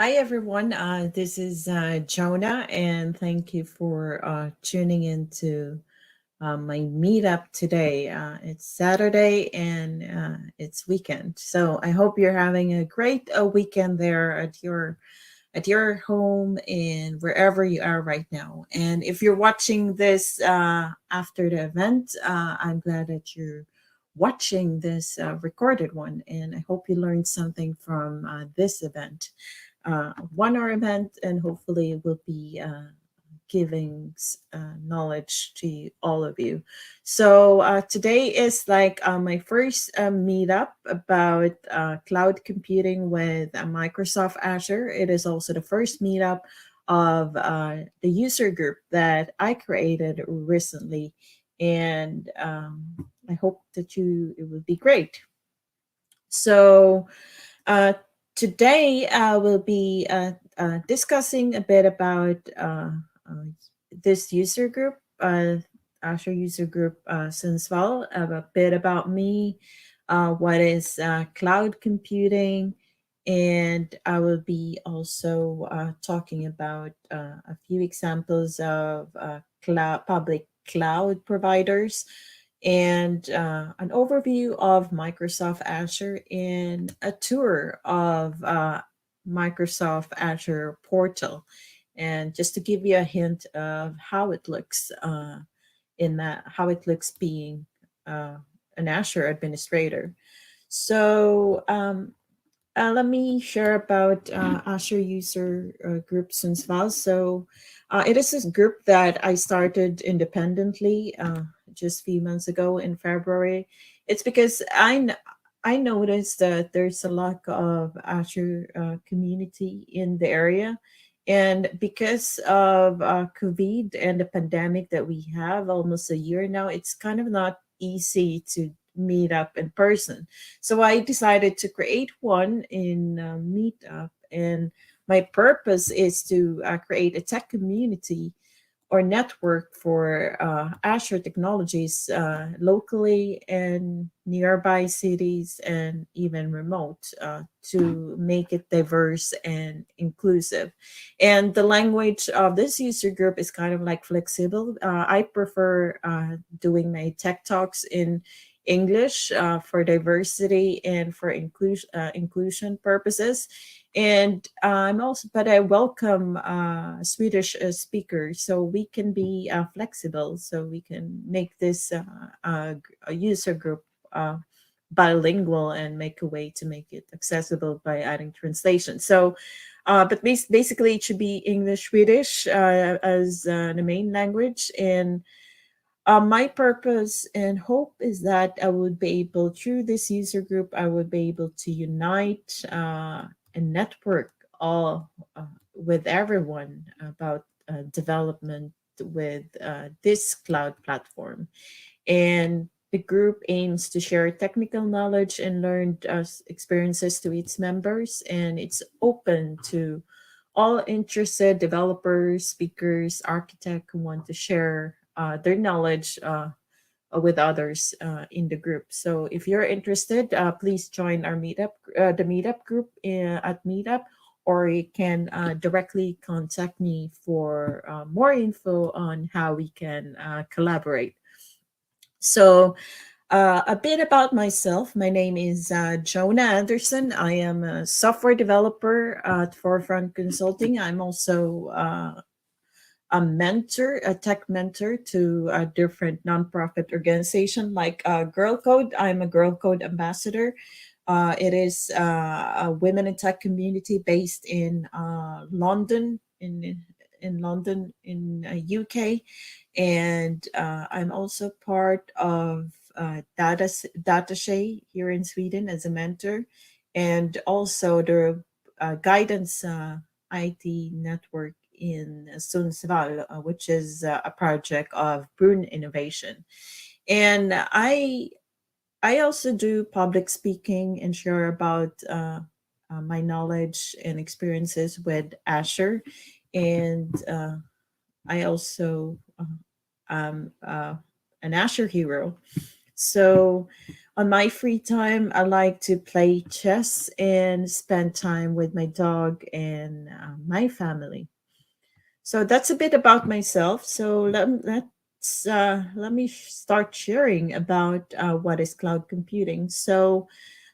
Hi, everyone. This is Jonah, and thank you for tuning into my meetup today. It's Saturday and it's weekend, so I hope you're having a great weekend there at your home and wherever you are right now. And if you're watching this after the event, I'm glad that you're watching this recorded one, and I hope you learned something from this event. 1 hour event, and hopefully it will be giving knowledge to all of you. So today is like my first meetup about cloud computing with Microsoft Azure. It is also the first meetup of the user group that I created recently, and I hope that it will be great. So uh, today I will be discussing a bit about uh, this user group, Azure user group since well, a bit about me, what is cloud computing, and I will be also talking about a few examples of public cloud providers and an overview of Microsoft Azure and a tour of Microsoft Azure Portal. And just to give you a hint of how it looks how it looks being uh, an Azure administrator. So let me share about Azure user groups as well. So it is this group that I started independently just a few months ago in February. It's because I noticed that there's a lack of Azure community in the area. And because of COVID and the pandemic that we have almost a year now, it's kind of not easy to meet up in person. So I decided to create one in Meetup, and my purpose is to create a tech community or network for Azure technologies locally and nearby cities and even remote to make it diverse and inclusive. And the language of this user group is kind of like flexible. I prefer doing my tech talks in English for diversity and for inclusion purposes. And I'm also, but I welcome Swedish speakers, so we can be flexible, so we can make this a user group bilingual and make a way to make it accessible by adding translation. So, but basically, it should be English, Swedish as the main language, and my purpose and hope is that I would be able, through this user group, I would be able to unite and network all with everyone about development with this cloud platform. And the group aims to share technical knowledge and learned experiences to its members, and it's open to all interested developers, speakers, architects who want to share their knowledge with others in the group. So if you're interested, please join our the meetup group at Meetup, or you can directly contact me for more info on how we can collaborate. So, a bit about myself. My name is Jonah Andersson. I am a software developer at Forefront Consulting. I'm also a mentor, a tech mentor to a different nonprofit organization like Girl Code. I'm a Girl Code ambassador. It is a women in tech community based in London, in London, in UK, and I'm also part of Datashay here in Sweden as a mentor, and also the guidance IT network in Sundsvall, which is a project of Brun Innovation. And I also do public speaking and share about my knowledge and experiences with Azure. And I also am an Azure hero. So On my free time, I like to play chess and spend time with my dog and my family. So that's a bit about myself. So let me start sharing about what is cloud computing. So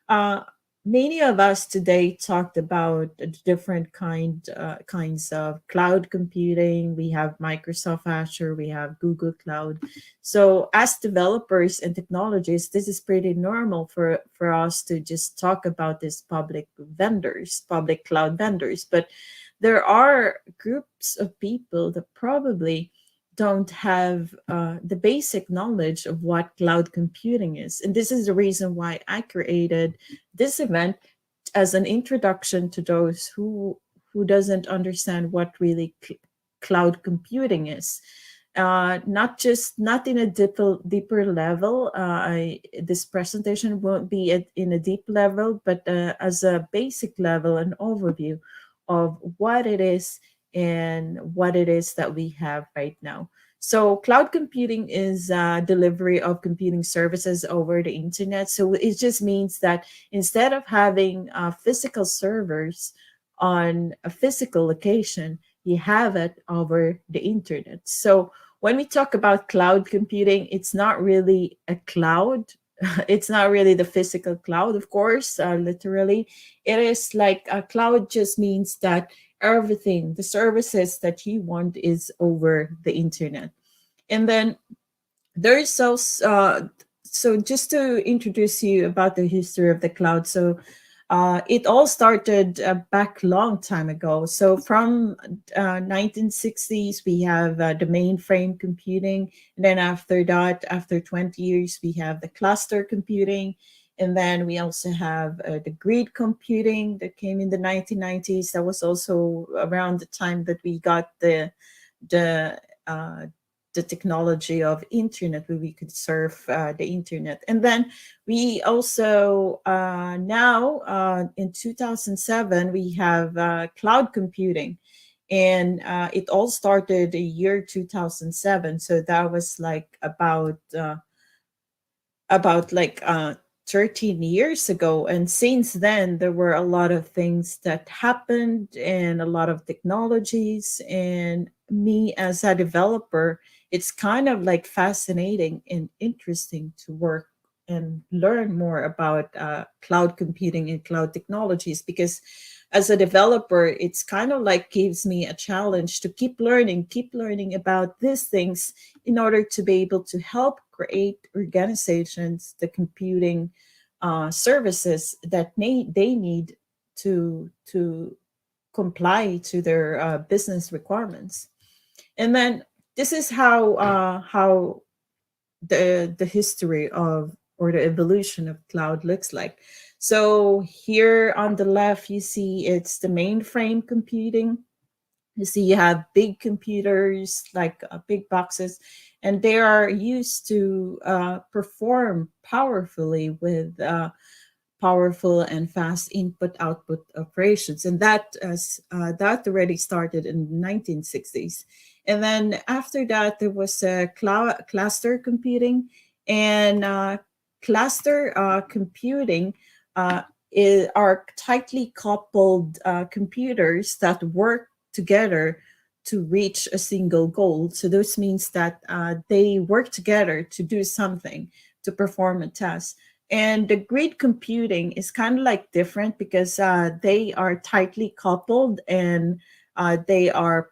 uh, many of us today talked about the different kinds of cloud computing. We have Microsoft Azure, we have Google Cloud. So as developers and technologists, this is pretty normal for us to just talk about these public vendors, public cloud vendors. But there are groups of people that probably don't have the basic knowledge of what cloud computing is. And this is the reason why I created this event as an introduction to those who doesn't understand what really cloud computing is. Not in a deeper level. This presentation won't be in a deep level, but as a basic level, an overview of what it is and what it is that we have right now. So, cloud computing is delivery of computing services over the internet. So, it just means that instead of having physical servers on a physical location, you have it over the internet. So, when we talk about cloud computing, it's not really a cloud. It's not really the physical cloud, of course, literally. It is like a cloud just means that everything, the services that you want is over the internet. And then there's also so just to introduce you about the history of the cloud. So it all started back long time ago. So from 1960s, we have the mainframe computing, and then after that, after 20 years, we have the cluster computing, and then we also have the grid computing that came in the 1990s. That was also around the time that we got the uh, the technology of internet where we could surf the internet. And then we also now in 2007 we have cloud computing, and it all started the year 2007. So that was like about like 13 years ago. And since then, there were a lot of things that happened and a lot of technologies. And me as a developer, it's kind of like fascinating and interesting to work and learn more about cloud computing and cloud technologies, because as a developer, it's kind of like gives me a challenge to keep learning about these things in order to be able to help create organizations the computing services that they need to comply to their business requirements. And then this is how the history of or the evolution of cloud looks like. So here on the left, you see it's the mainframe computing. You see, you have big computers like big boxes, and they are used to perform powerfully with powerful and fast input output operations. And that already started in the 1960s. And then after that, there was cluster computing, and cluster computing are tightly coupled computers that work together to reach a single goal. So this means that they work together to do something, to perform a task. And the grid computing is kind of like different because they are tightly coupled, and they are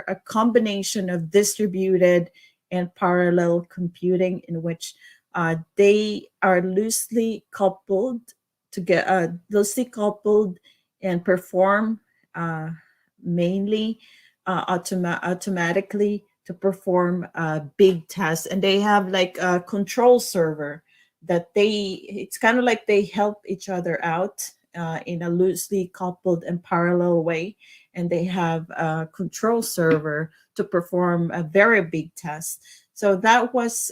a combination of distributed and parallel computing, in which they are loosely coupled and perform uh, mainly automatically to perform big tasks. And they have like a control server that it's kind of like they help each other out in a loosely coupled and parallel way. And they have a control server to perform a very big task. So that was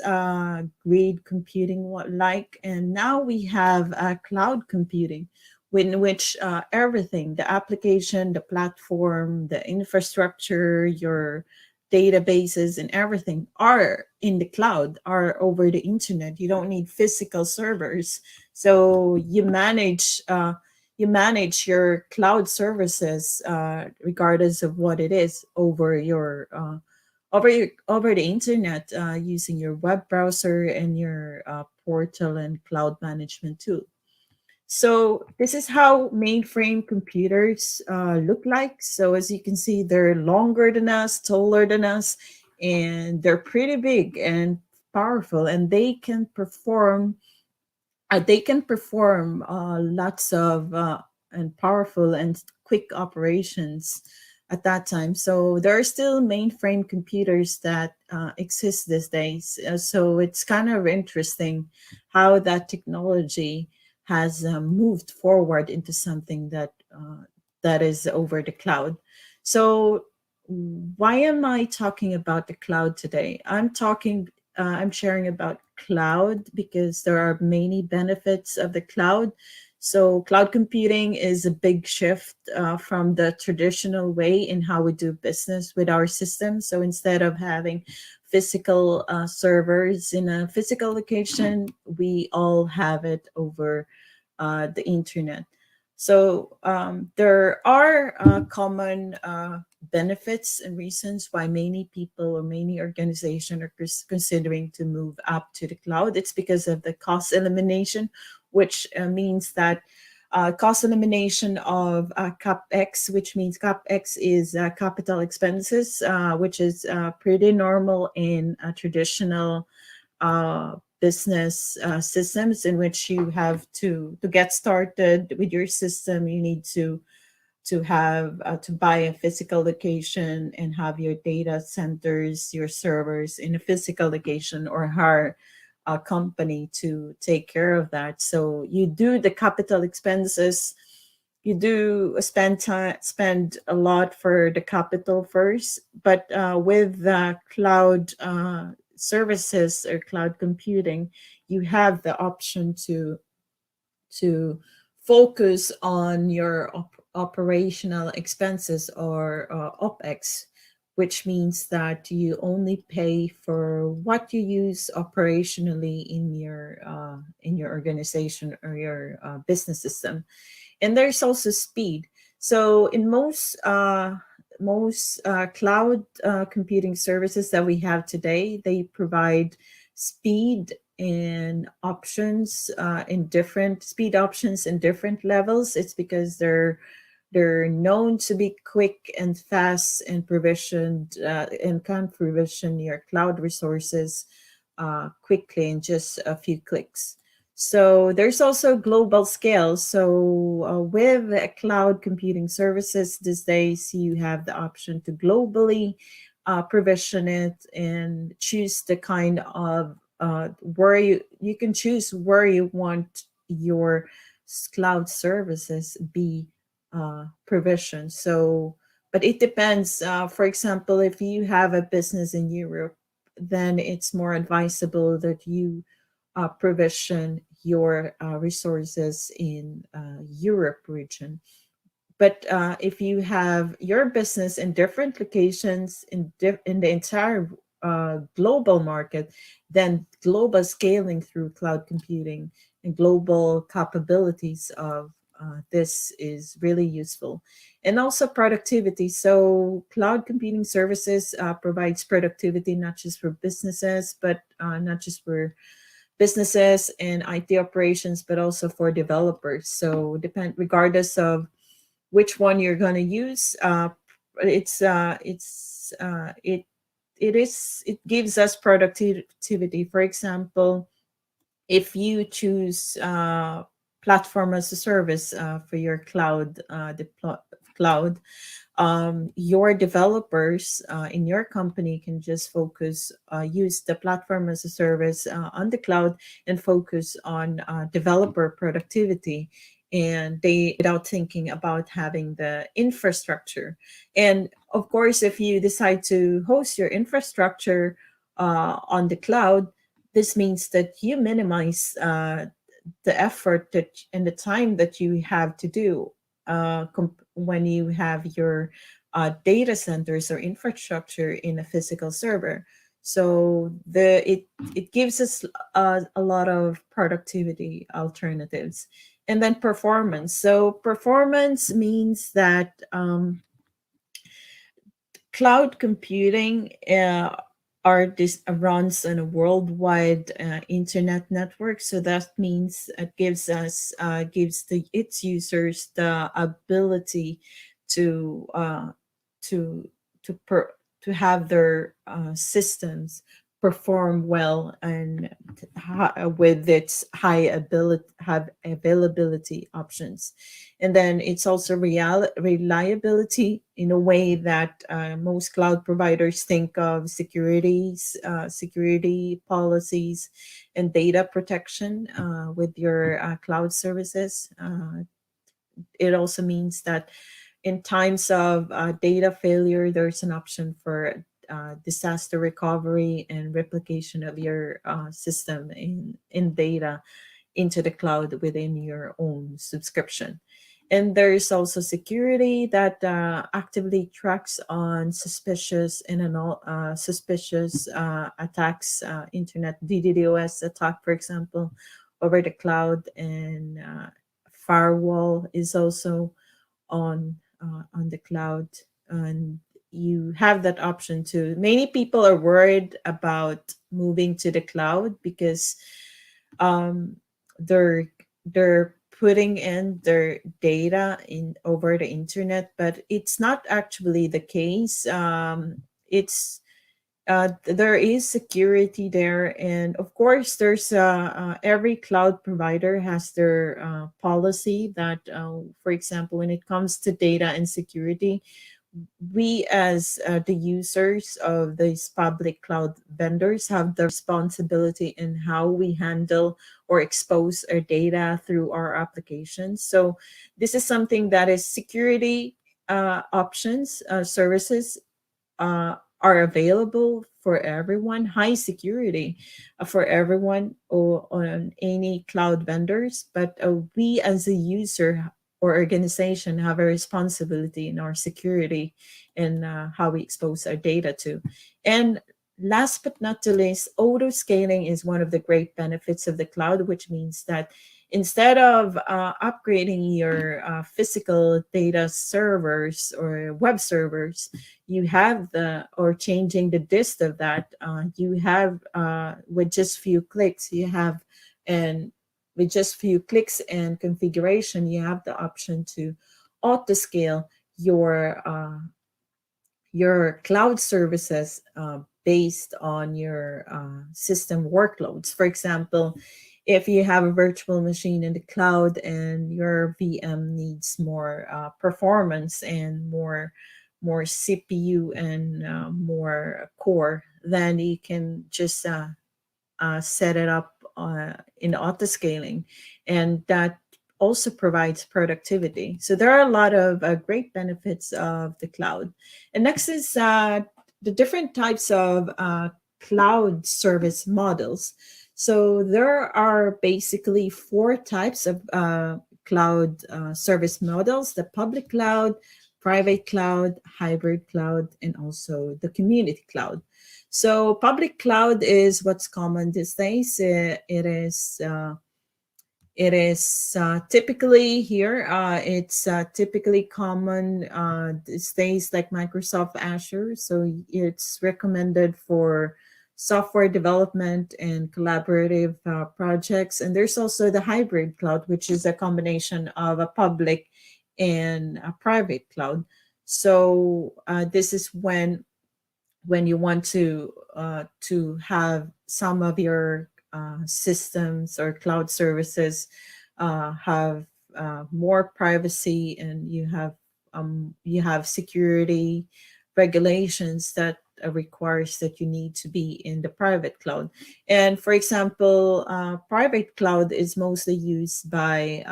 grid computing like. And now we have cloud computing, in which everything, the application, the platform, the infrastructure, your databases and everything are in the cloud, are over the internet. You don't need physical servers. So you manage your cloud services, regardless of what it is, over the internet, using your web browser and your portal and cloud management tool. So this is how mainframe computers look like. So as you can see, they're longer than us, taller than us, and they're pretty big and powerful, and they can perform lots of and powerful and quick operations at that time. So there are still mainframe computers that exist these days. So it's kind of interesting how that technology has moved forward into something that is over the cloud. So why am I talking about the cloud today? I'm sharing about cloud because there are many benefits of the cloud. So cloud computing is a big shift from the traditional way in how we do business with our systems. So instead of having physical servers in a physical location, we all have it over the internet. So there are common benefits and reasons why many people or many organizations are considering to move up to the cloud. It's because of the cost elimination, which means that cost elimination of CapEx, which means CapEx is capital expenses, which is pretty normal in traditional business systems, in which you have to get started with your system. You need to have to buy a physical location and have your data centers, your servers in a physical location, or hire a company to take care of that. So you do the capital expenses. You do spend a lot for the capital first, but with cloud services or cloud computing, you have the option to focus on your operational expenses, or OPEX, which means that you only pay for what you use operationally in your organization or your business system. And there's also speed. So in most cloud computing services that we have today, they provide speed and options in different speed options in different levels. It's because they're known to be quick and fast and provisioned and can provision your cloud resources quickly in just a few clicks. So there's also global scale. So with cloud computing services these days, you have the option to globally provision it and choose the kind of where you can choose where you want your cloud services be provisioned. So, but it depends. For example, if you have a business in Europe, then it's more advisable that you provision your resources in Europe region. But if you have your business in different locations in the entire global market, then global scaling through cloud computing and global capabilities of this is really useful. And also productivity. So cloud computing services provides productivity not just for businesses, but not just for businesses and IT operations, but also for developers. So regardless of which one you're going to use, it gives us productivity. For example, if you choose platform as a service for your cloud, your developers in your company can just use the platform as a service on the cloud and focus on developer productivity, and they without thinking about having the infrastructure. And of course, if you decide to host your infrastructure on the cloud, this means that you minimize the effort and the time that you have to do when you have your data centers or infrastructure in a physical server. So it gives us a lot of productivity alternatives. And then performance. So performance means that cloud computing runs on a worldwide internet network. So that means it gives its users the ability to to to per, to have their systems perform well and with its have availability options. And then it's also reliability in a way that most cloud providers think of security policies and data protection with your cloud services. It also means that in times of data failure, there's an option for disaster recovery and replication of your system in data into the cloud within your own subscription. And there's also security that actively tracks on suspicious attacks, internet DDoS attack, for example, over the cloud, and firewall is also on the cloud, and you have that option too. Many people are worried about moving to the cloud because um, they're they're putting in their data in over the internet, but it's not actually the case. It's there is security there, and of course, there's every cloud provider has their policy that, for example, when it comes to data and security, we as the users of these public cloud vendors have the responsibility in how we handle or expose our data through our applications. So this is something that is security options, services are available for everyone, high security for everyone or on any cloud vendors. But we as a user or organization have a responsibility in our security and how we expose our data to. And last but not the least, auto scaling is one of the great benefits of the cloud, which means that instead of upgrading your physical data servers or web servers, you have or changing the disk of that, you have with just few clicks, you have, and with just few clicks and configuration, you have the option to auto scale your cloud services based on your system workloads. For example, if you have a virtual machine in the cloud and your VM needs more performance and more CPU and more core, then you can just set it up in auto scaling, and that also provides productivity. So there are a lot of great benefits of the cloud. And next is the different types of cloud service models. So there are basically four types of cloud service models: the public cloud, private cloud, hybrid cloud, and also the community cloud. So public cloud is what's common these days. It is typically here. It's typically common these days, like Microsoft Azure. So it's recommended for software development and collaborative projects. And there's also the hybrid cloud, which is a combination of a public and a private cloud. So this is when you want to have some of your systems or cloud services have more privacy, and you have security regulations that requires that you need to be in the private cloud. And for example, private cloud is mostly used by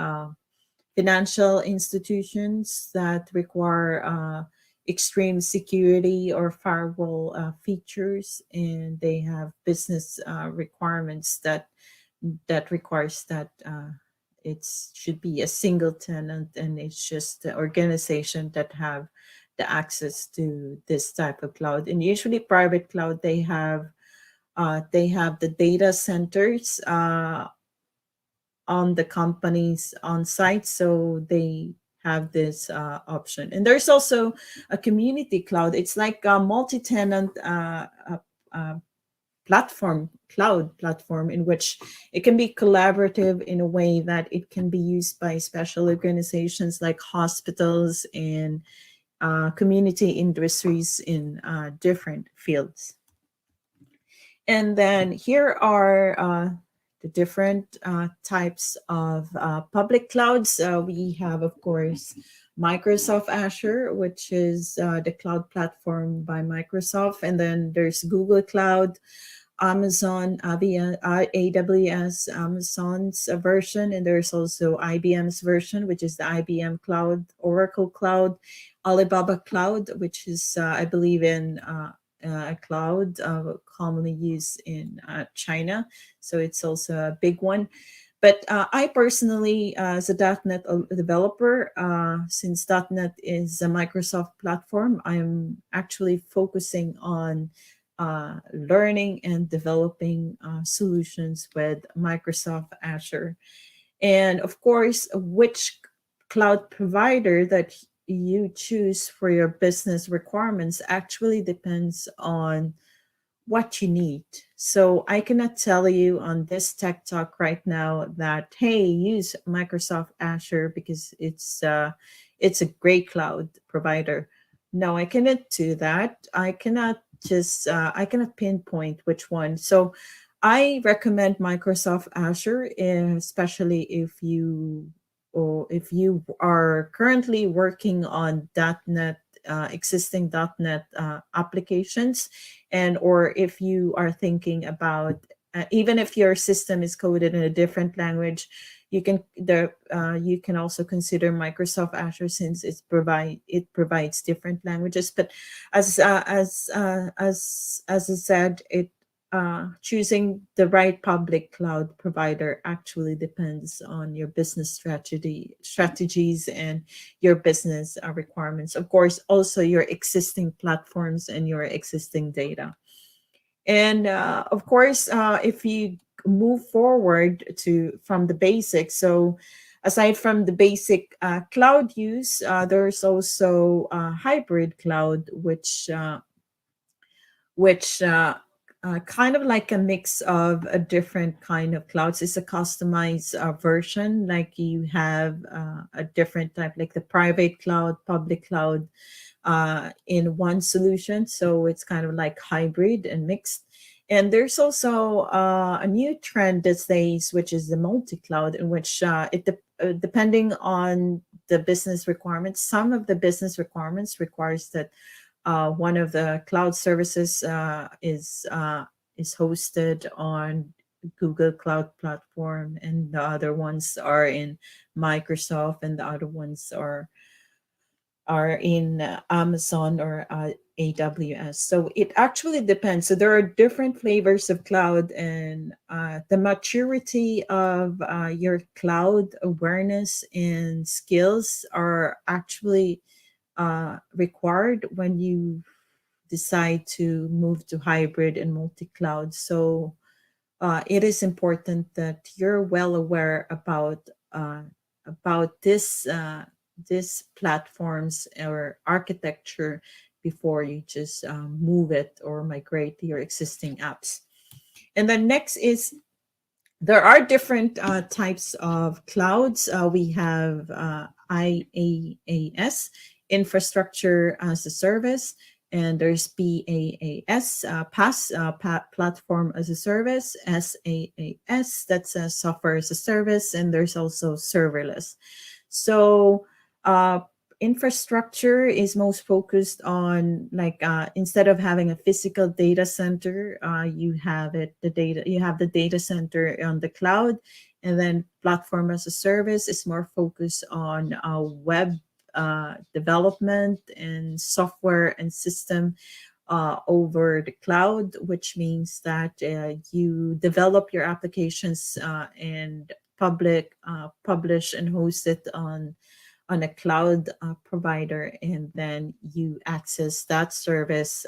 financial institutions that require extreme security or firewall features, and they have business requirements that requires that it should be a single tenant, and it's just the organization that have the access to this type of cloud. And usually private cloud, they have the data centers on the companies on site, so they have this option. And there's also a community cloud. It's like a multi-tenant cloud platform, in which it can be collaborative in a way that it can be used by special organizations like hospitals and community industries in different fields. And then here are the different types of public clouds. We have, of course, Microsoft Azure, which is the cloud platform by Microsoft. And then there's Google Cloud, Amazon, AWS, Amazon's version. And there's also IBM's version, which is the IBM Cloud, Oracle Cloud, Alibaba Cloud, which is, I believe, in a cloud commonly used in China. So it's also a big one. But I personally, as a .NET developer, since .NET is a Microsoft platform, I'm actually focusing on learning and developing solutions with Microsoft Azure. And of course, which cloud provider that you choose for your business requirements actually depends on what you need. So I cannot tell you on this tech talk right now that, hey, use Microsoft Azure because it's a great cloud provider. No, I cannot do that. I cannot pinpoint which one. So I recommend Microsoft Azure, especially if you are currently working on .NET, existing .NET applications, and or if you are thinking about, even if your system is coded in a different language, you can also consider Microsoft Azure, since it provides different languages. But as I said, choosing the right public cloud provider actually depends on your business strategies and your business requirements. Of course, also your existing platforms and your existing data. And of course, if you move forward from the basics, so aside from the basic cloud use, there's also hybrid cloud, which kind of like a mix of a different kind of clouds. It's a customized version, like you have a different type, like the private cloud, public cloud in one solution. So it's kind of like hybrid and mixed. And there's also a new trend these days, which is the multi-cloud, in which depending on the business requirements, some of the business requirements requires that one of the cloud services is hosted on Google Cloud Platform, and the other ones are in Microsoft, and the other ones are in Amazon or AWS. So it actually depends. So there are different flavors of cloud, and the maturity of your cloud awareness and skills are actually required when you decide to move to hybrid and multi-cloud. So it is important that you're well aware about this platforms or architecture before you just move it or migrate to your existing apps. And then next is, there are different types of clouds. We have IaaS, infrastructure as a service, and there's PaaS, platform as a service, SaaS, that's a software as a service, and there's also serverless. So infrastructure is most focused on, like, instead of having a physical data center, you have the data center on the cloud. And then platform as a service is more focused on web development and software and system over the cloud, which means that you develop your applications and publish and host it on on a cloud provider, and then you access that service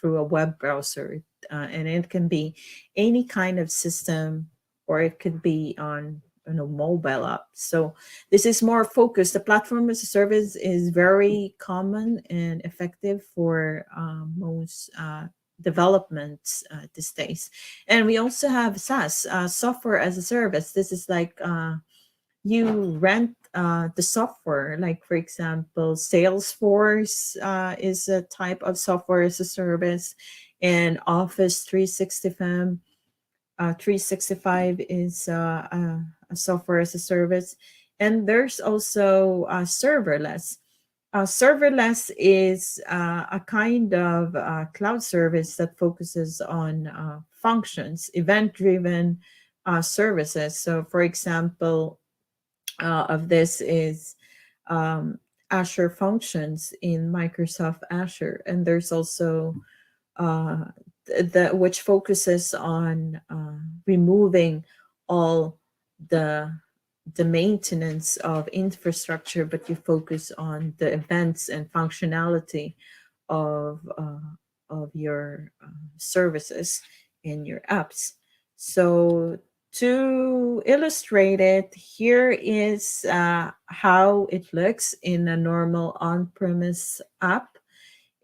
through a web browser. And it can be any kind of system, or it could be on mobile app. So this is more focused. The platform as a service is very common and effective for most development these days. And we also have SaaS, software as a service. This is like you rent the software. Like, for example, Salesforce is a type of software as a service, and Office 365 365 is a software as a service. And there's also serverless. Serverless is a kind of cloud service that focuses on event driven services. So, for example, of this is um, Azure Functions in Microsoft Azure. And there's also uh, which focuses on removing all the the maintenance of infrastructure, but you focus on the events and functionality of your services in your apps. So to illustrate it, here is how it looks in a normal on-premise app.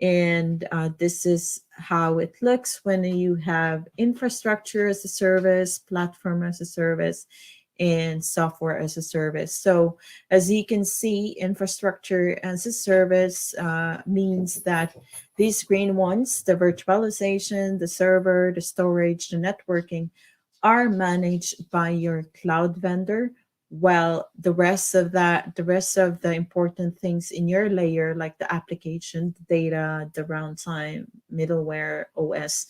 And this is how it looks when you have infrastructure as a service, platform as a service, and software as a service. So as you can see, infrastructure as a service means that these green ones, the virtualization, the server, the storage, the networking, are managed by your cloud vendor, while the rest of the important things in your layer, like the application, the data, the runtime, middleware, OS,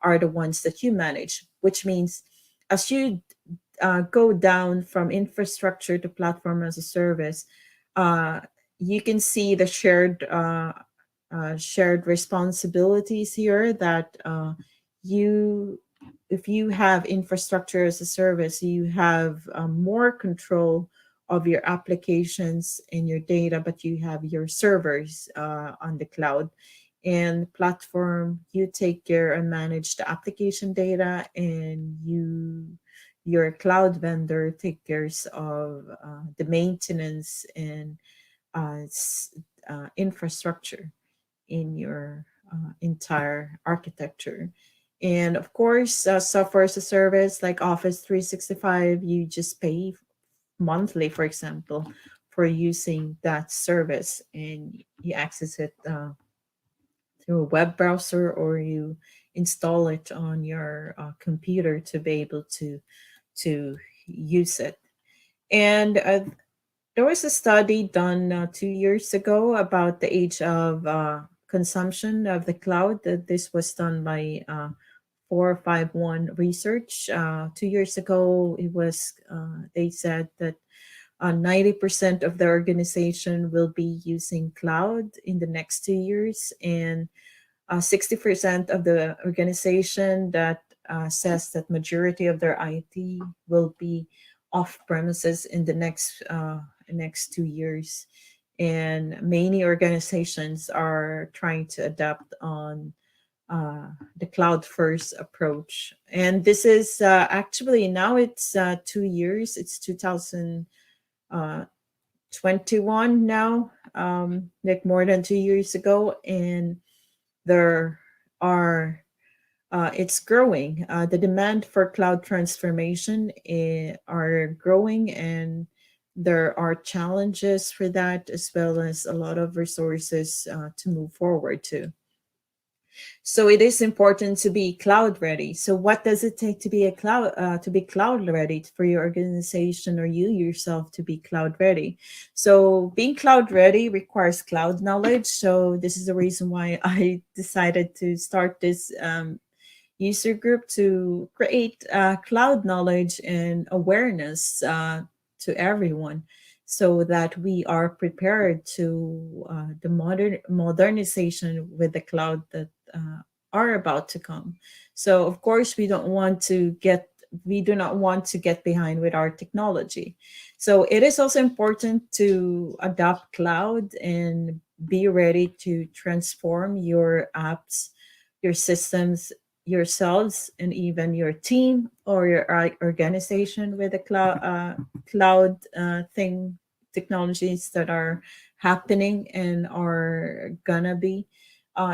are the ones that you manage. Which means as you go down from infrastructure to platform as a service, uh, you can see the shared responsibilities here, that you if you have infrastructure as a service, you have more control of your applications and your data, but you have your servers on the cloud. And platform, you take care and manage the application data, and your cloud vendor take cares of the maintenance and infrastructure in your entire architecture. And of course, software as a service like Office 365, you just pay monthly, for example, for using that service, and you access it through a web browser, or you install it on your computer to be able to use it. And there was a study done 2 years ago about the age of consumption of the cloud. That this was done by 451 Research. 2 years ago, it was they said that 90% of the organization will be using cloud in the next 2 years, and 60% of the organization that says that majority of their IT will be off premises in the next 2 years. And many organizations are trying to adapt on the cloud first approach. And this is actually now it's 2 years. It's 2021 now, like more than 2 years ago, and there are it's growing. The demand for cloud transformation are growing, and there are challenges for that, as well as a lot of resources to move forward to. So it is important to be cloud ready. So what does it take to be cloud ready for your organization, or you yourself to be cloud ready? So being cloud ready requires cloud knowledge. So this is the reason why I decided to start this user group, to create cloud knowledge and awareness to everyone, so that we are prepared to the modernization with the cloud that are about to come. So of course, we don't want to get we do not want to get behind with our technology. So it is also important to adopt cloud and be ready to transform your apps, your systems, yourselves, and even your team or your organization with the cloud thing technologies that are happening and are gonna be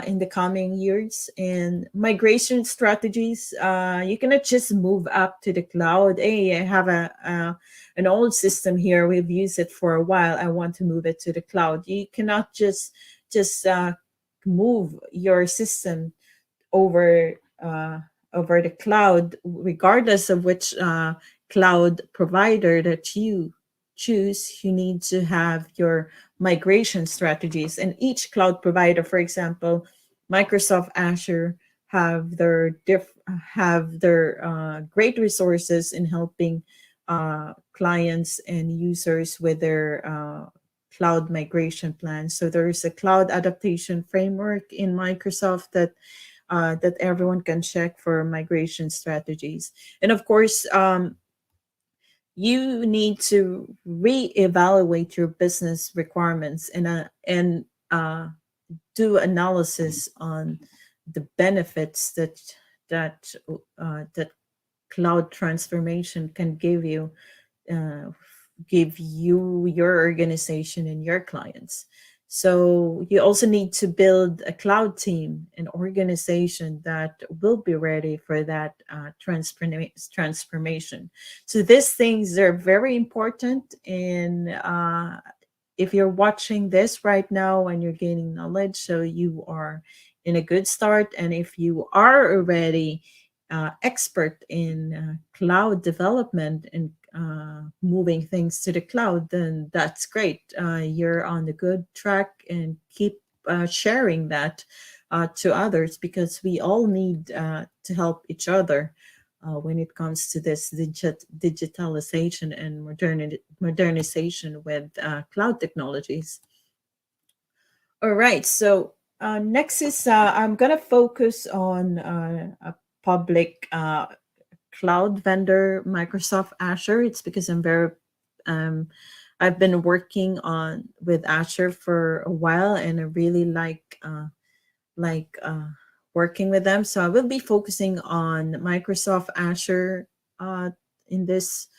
in the coming years. And migration strategies, you cannot just move up to the cloud. Hey, I have an old system here, we've used it for a while, I want to move it to the cloud. You cannot just move your system over over the cloud, regardless of which cloud provider that you choose. You need to have your migration strategies, and each cloud provider, for example, Microsoft Azure, have their great resources in helping clients and users with their cloud migration plans. So there's a cloud adaptation framework in Microsoft that everyone can check for migration strategies. And of course, you need to reevaluate your business requirements and do analysis on the benefits that cloud transformation can uh, give you, your organization, and your clients. So you also need to build a cloud team, an organization that will be ready for that transformation. So these things are very important. And if you're watching this right now and you're gaining knowledge, so you are in a good start. And if you are already expert in cloud development and moving things to the cloud, then that's great. You're on the good track, and keep sharing that to others, because we all need to help each other when it comes to this digitalization and modernization with cloud technologies. All right, so next is I'm going to focus on a public cloud vendor, Microsoft Azure. It's because um, I've been working on with Azure for a while, and I really like working with them. So I will be focusing on Microsoft Azure uh, in this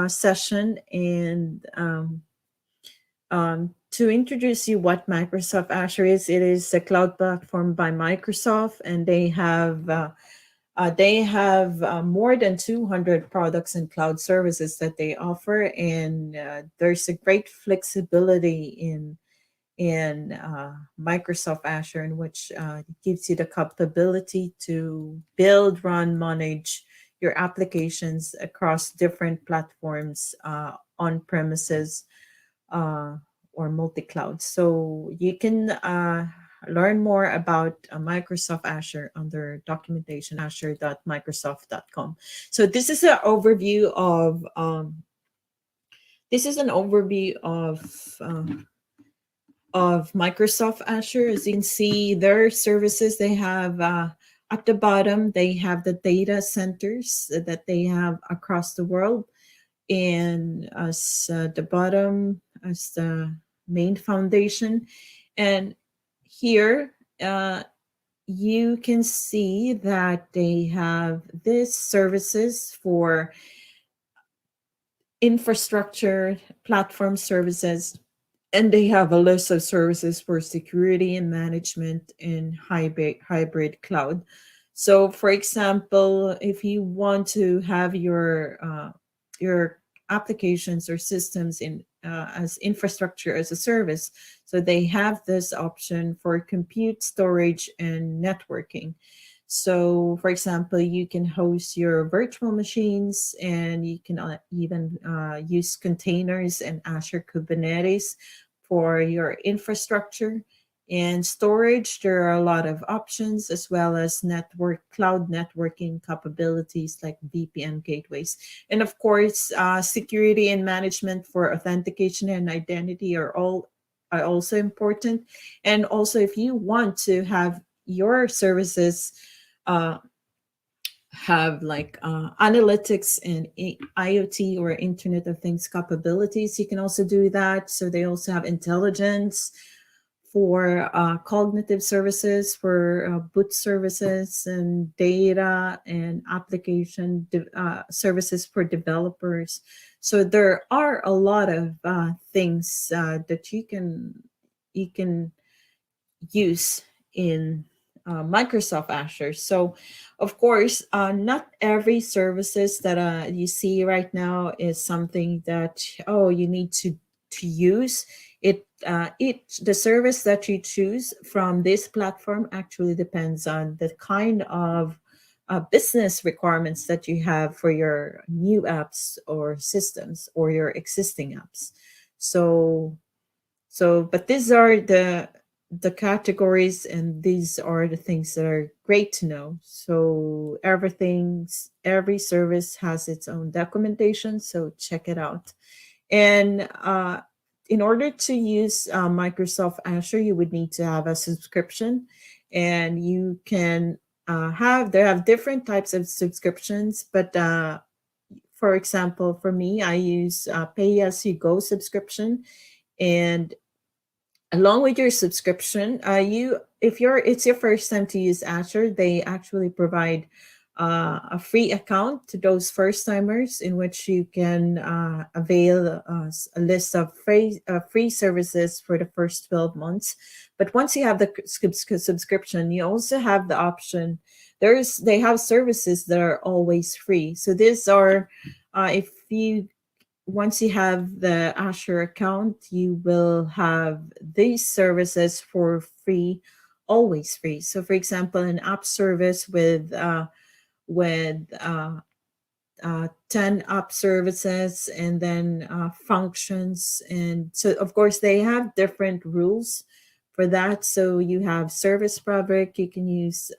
session. And to introduce you what Microsoft Azure is, it is a cloud platform by Microsoft, and they have more than 200 products and cloud services that they offer, and there's a great flexibility in Microsoft Azure, in which it gives you the capability to build, run, manage your applications across different platforms, on premises, uh, or multi-cloud. So you can learn more about Microsoft Azure under documentation azure.microsoft.com. So this is an overview of Microsoft Azure. As you can see, their services, they have at the bottom, they have the data centers that they have across the world. And as the bottom, as the main foundation. And here, you can see that they have these services for infrastructure, platform services, and they have a list of services for security and management in hybrid cloud. So, for example, if you want to have your applications or systems in as infrastructure as a service, so they have this option for compute, storage, and networking. So, for example, you can host your virtual machines, and you can even use containers and Azure Kubernetes for your infrastructure. And storage, there are a lot of options, as well as cloud networking capabilities like VPN gateways. And of course, security and management for authentication and identity are also important. And also, if you want to have your services uh, have like analytics and IoT or Internet of Things capabilities. You can also do that. So they also have intelligence for cognitive services, for boot services, and data and application services for developers. So there are a lot of things that you can use in Microsoft Azure. So, of course, not every services that you see right now is something that you need to use. The service that you choose from this platform actually depends on the kind of business requirements that you have for your new apps or systems or your existing apps. So but these are the categories, and these are the things that are great to know. So every service has its own documentation, so check it out. And in order to use Microsoft Azure, you would need to have a subscription, and you can they have different types of subscriptions, but for example, for me, I use pay as you go subscription. And along with your subscription, you if you're it's your first time to use Azure, they actually provide a free account to those first timers, in which you can avail a list of free services for the first 12 months. But once you have the subscription, you also have the option. They have services that are always free. So these are if you once you have the Azure account, you will have these services for free, always free. So, for example, an app service with 10 app services, and then functions. And so, of course, they have different rules for that. So you have Service Fabric. You can use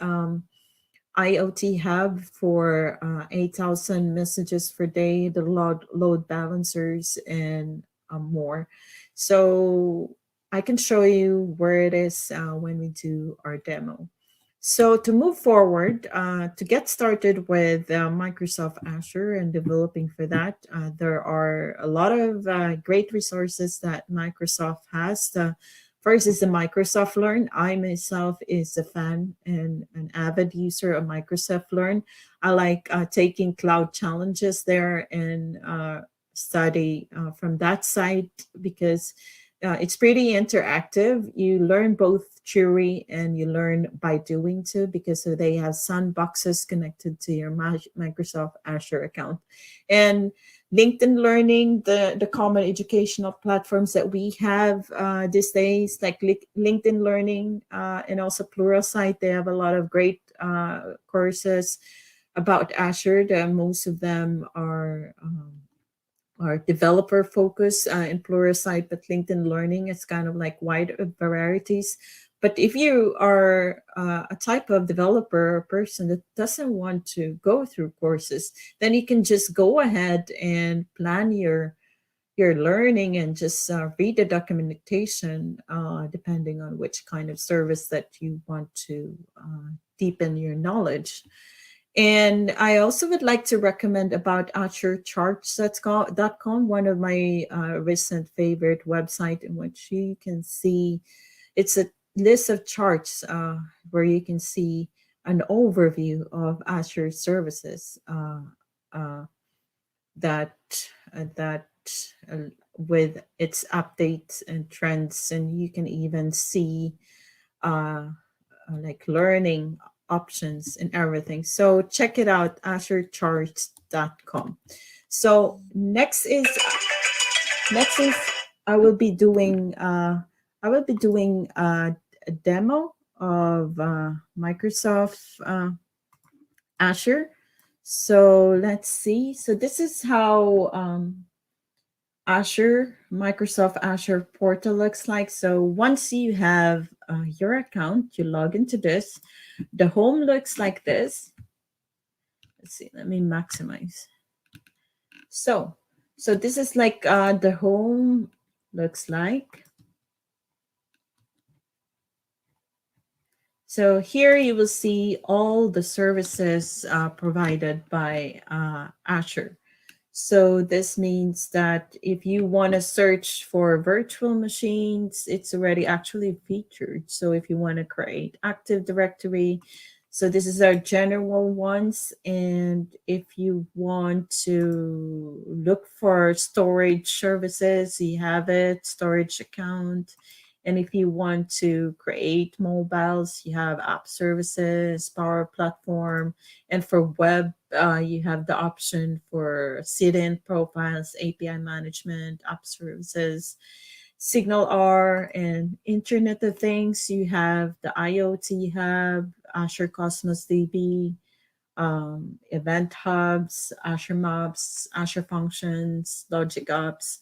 IoT Hub for 8,000 messages per day, the load balancers, and more. So I can show you where it is when we do our demo. So to move forward, to get started with Microsoft Azure and developing for that, there are a lot of great resources that Microsoft has. First is the Microsoft Learn. I myself is a fan and an avid user of Microsoft Learn. I like taking cloud challenges there and study from that site, because it's pretty interactive. You learn both theory and you learn by doing too, because so they have sandboxes connected to your Microsoft Azure account. And LinkedIn Learning, the common educational platforms that we have these days, like LinkedIn Learning and also Pluralsight, they have a lot of great courses about Azure. Most of them are developer focused in Pluralsight, but LinkedIn Learning is kind of like wide varieties. But if you are a type of developer or person that doesn't want to go through courses, then you can just go ahead and plan your learning and just read the documentation depending on which kind of service that you want to deepen your knowledge. And I also would like to recommend about Azure Charts.com, one of my recent favorite website, in which you can see it's a list of charts where you can see an overview of Azure services that with its updates and trends, and you can even see like learning options and everything. So check it out, AzureCharts.com. So next is I will be doing a demo of Microsoft Azure. So let's see. So this is how Microsoft Azure Portal looks like. So once you have your account, you log into this. The home looks like this. Let's see, let me maximize. So this is like the home looks like. So here you will see all the services provided by Azure. So this means that if you want to search for virtual machines, it's already actually featured. So if you want to create Active Directory, so this is our general ones. And if you want to look for storage services, you have it, storage account. And if you want to create mobiles, you have app services, Power Platform, and for web, you have the option for sit-in profiles, API management, app services, Signal R, and Internet of Things. You have the IoT Hub, Azure Cosmos DB, Event Hubs, Azure Maps, Azure Functions, Logic Apps.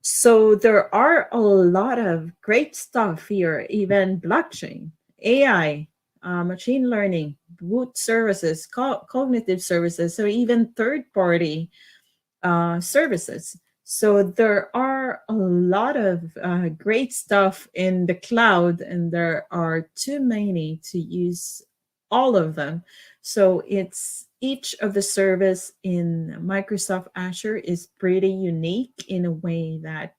So there are a lot of great stuff here, even blockchain, AI, machine learning, boot services, cognitive services, so even third-party services. So there are a lot of great stuff in the cloud, and there are too many to use all of them. So it's each of the service in Microsoft Azure is pretty unique in a way that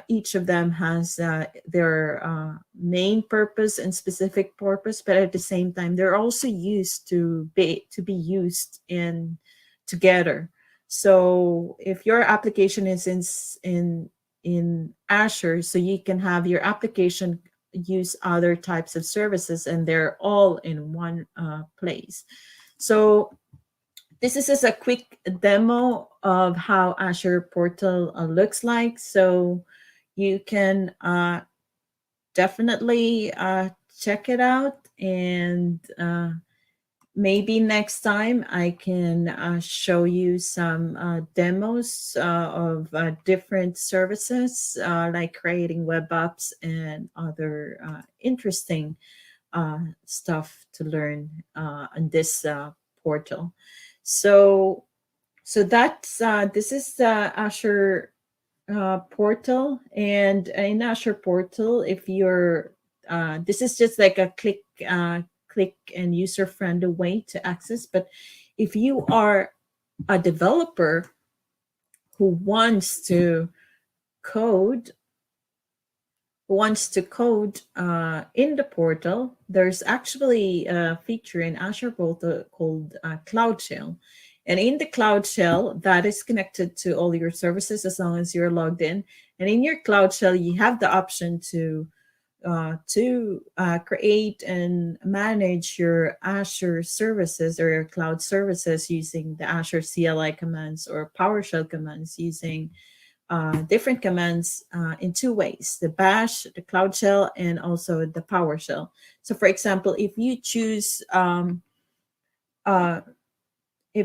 each of them has their main purpose and specific purpose, but at the same time they're also used to be used in together. So if your application is in Azure, so you can have your application use other types of services, and they're all in one place. So this is just a quick demo of how Azure Portal looks like. So you can definitely check it out, and maybe next time I can show you some demos of different services, like creating web apps and other interesting stuff to learn on this portal. So, so that's this is the Azure Portal, and in Azure Portal, if you're this is just like a click and user friendly way to access. But if you are a developer who code wants to code in the portal, there's actually a feature in Azure Portal called Cloud Shell. And in the Cloud Shell, that is connected to all your services as long as you're logged in. And in your Cloud Shell, you have the option to create and manage your Azure services or your cloud services using the Azure CLI commands or PowerShell commands, using different commands in two ways: the bash, the cloud shell, and also the PowerShell. So for example, uh, if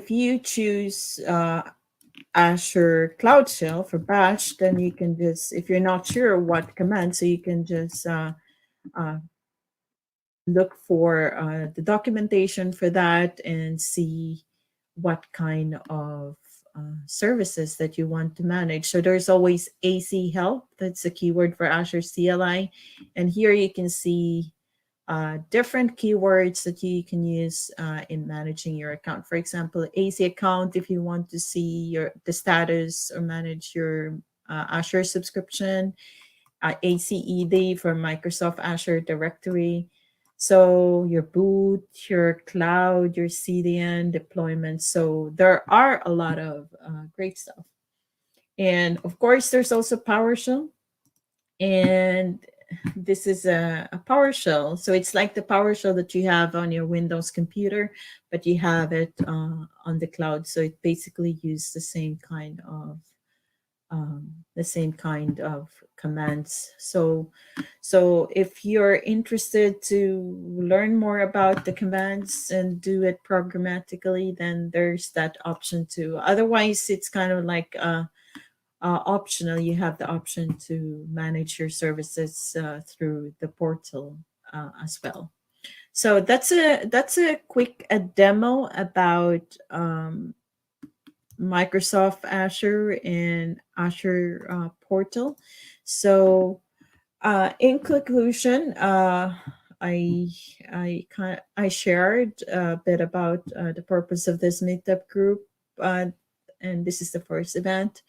you choose Azure Cloud Shell for bash, then you can just, if you're not sure what command, so you can just look for the documentation for that and see what kind of services that you want to manage. So there's always AC help. That's a keyword for Azure CLI. And here you can see different keywords that you can use in managing your account. For example, AC account, if you want to see the status or manage your Azure subscription. ACED for Microsoft Azure Directory. So your boot, your cloud, your CDN deployment. So there are a lot of great stuff. And of course, there's also PowerShell. And this is a PowerShell. So it's like the PowerShell that you have on your Windows computer, but you have it on the cloud. So it basically uses the same kind of commands. So if you're interested to learn more about the commands and do it programmatically, then there's that option too. Otherwise, it's kind of like optional. You have the option to manage your services through the portal as well. So that's a quick demo about Microsoft Azure and Azure Portal. So In conclusion, I I shared a bit about the purpose of this meetup group, and this is the first event.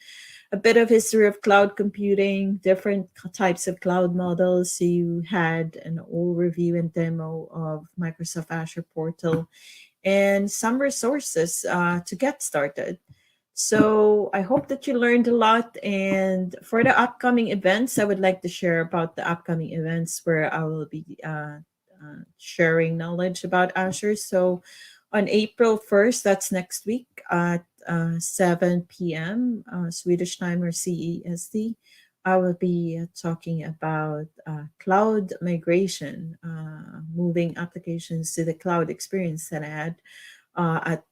A bit of history of cloud computing, different types of cloud models. You had an overview and demo of Microsoft Azure Portal, and some resources to get started. So I hope that you learned a lot. And for the upcoming events, I would like to share about the upcoming events where I will be sharing knowledge about Azure. So on April 1st, that's next week at 7 p.m. Swedish time or CEST, I will be talking about cloud migration, moving applications to the cloud experience that I had at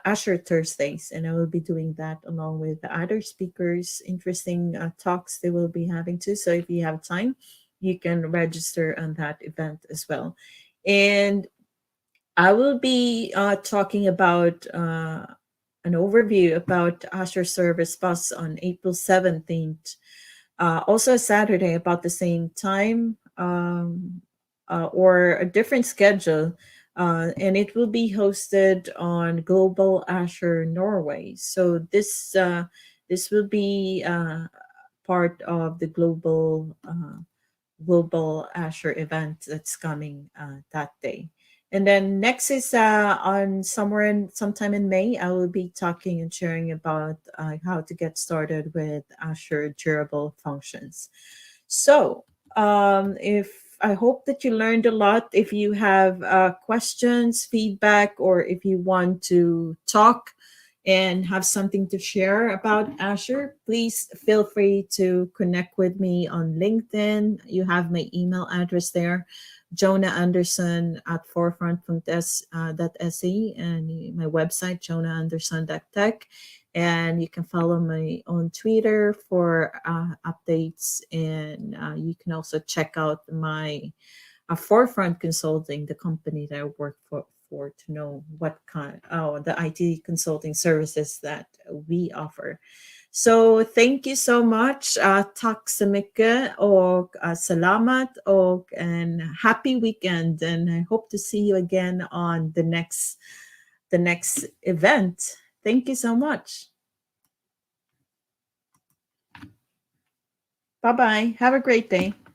Azure Thursdays, and I will be doing that along with the other speakers. Interesting talks they will be having too. So if you have time, you can register on that event as well. And I will be talking about an overview about Azure Service Bus on April 17th. Also a Saturday about the same time, or a different schedule. And it will be hosted on Global Azure Norway. So this will be part of the global Azure event that's coming that day. And then next is on sometime in May, I will be talking and sharing about how to get started with Azure durable functions. So if I hope that you learned a lot. If you have questions, feedback, or if you want to talk and have something to share about Azure, please feel free to connect with me on LinkedIn. You have my email address there, Jonah Andersson at forefront.se, and my website, jonahanderson.tech. And you can follow me on Twitter for updates. And you can also check out my Forefront Consulting, the company that I work for to know what kind the IT consulting services that we offer. So thank you so much. Tack så mycket och salamat och and happy weekend. And I hope to see you again on the next event. Thank you so much. Bye bye. Have a great day.